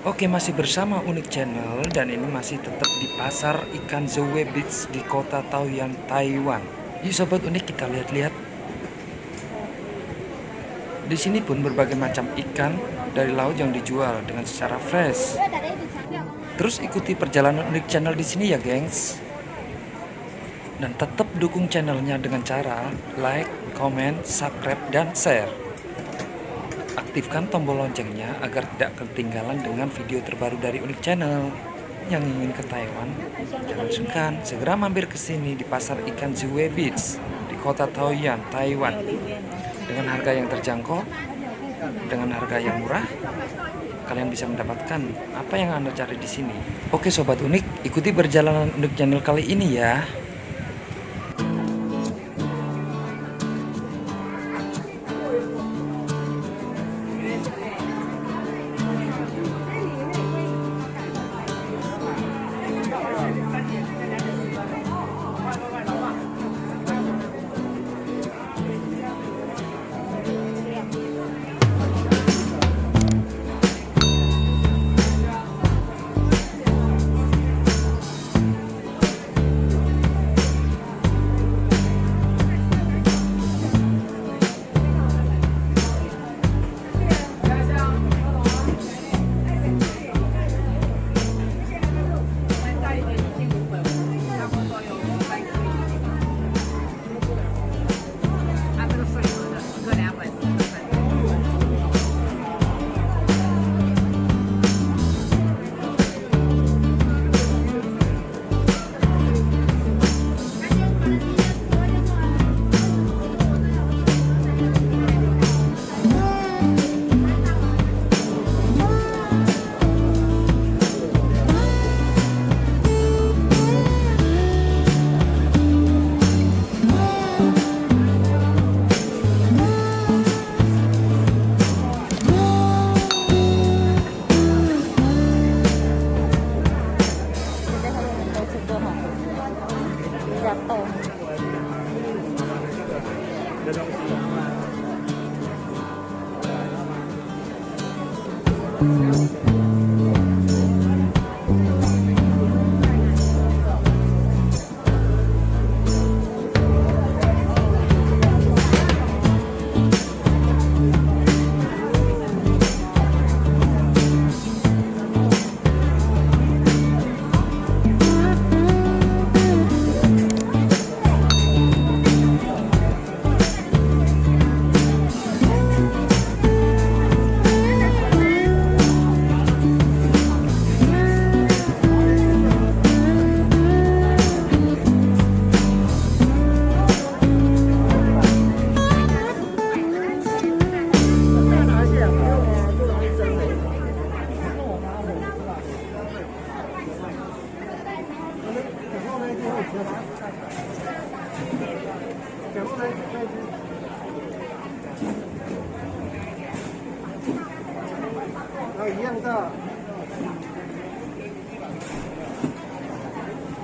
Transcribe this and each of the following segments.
Oke, masih bersama Unik Channel dan ini masih tetap di pasar ikan Zoe Beach di kota Taoyuan, Taiwan. Yuk sobat Unik, kita lihat-lihat. Di sini pun berbagai macam ikan dari laut yang dijual dengan secara fresh. Terus ikuti perjalanan Unik Channel di sini ya, gengs. Dan tetap dukung channelnya dengan cara like, comment, subscribe, dan share. Aktifkan tombol loncengnya agar tidak ketinggalan dengan video terbaru dari Unik Channel. Yang ingin ke Taiwan, jangan sungkan, segera mampir ke sini di pasar ikan Zoe Beach di kota Taoyuan, Taiwan. Dengan harga yang terjangkau, dengan harga yang murah, kalian bisa mendapatkan apa yang Anda cari di sini. Oke sobat Unik, ikuti perjalanan Unik Channel kali ini ya.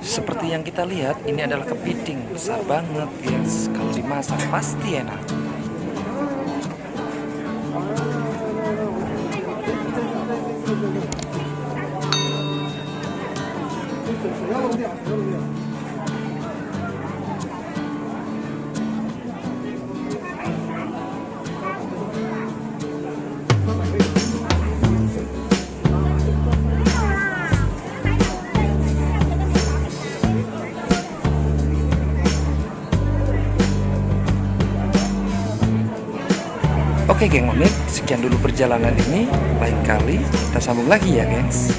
Seperti yang kita lihat, ini adalah kepiting besar banget, guys. Kalau dimasak pasti enak. Oke geng Unik, sekian dulu perjalanan ini. Lain kali kita sambung lagi ya gengs.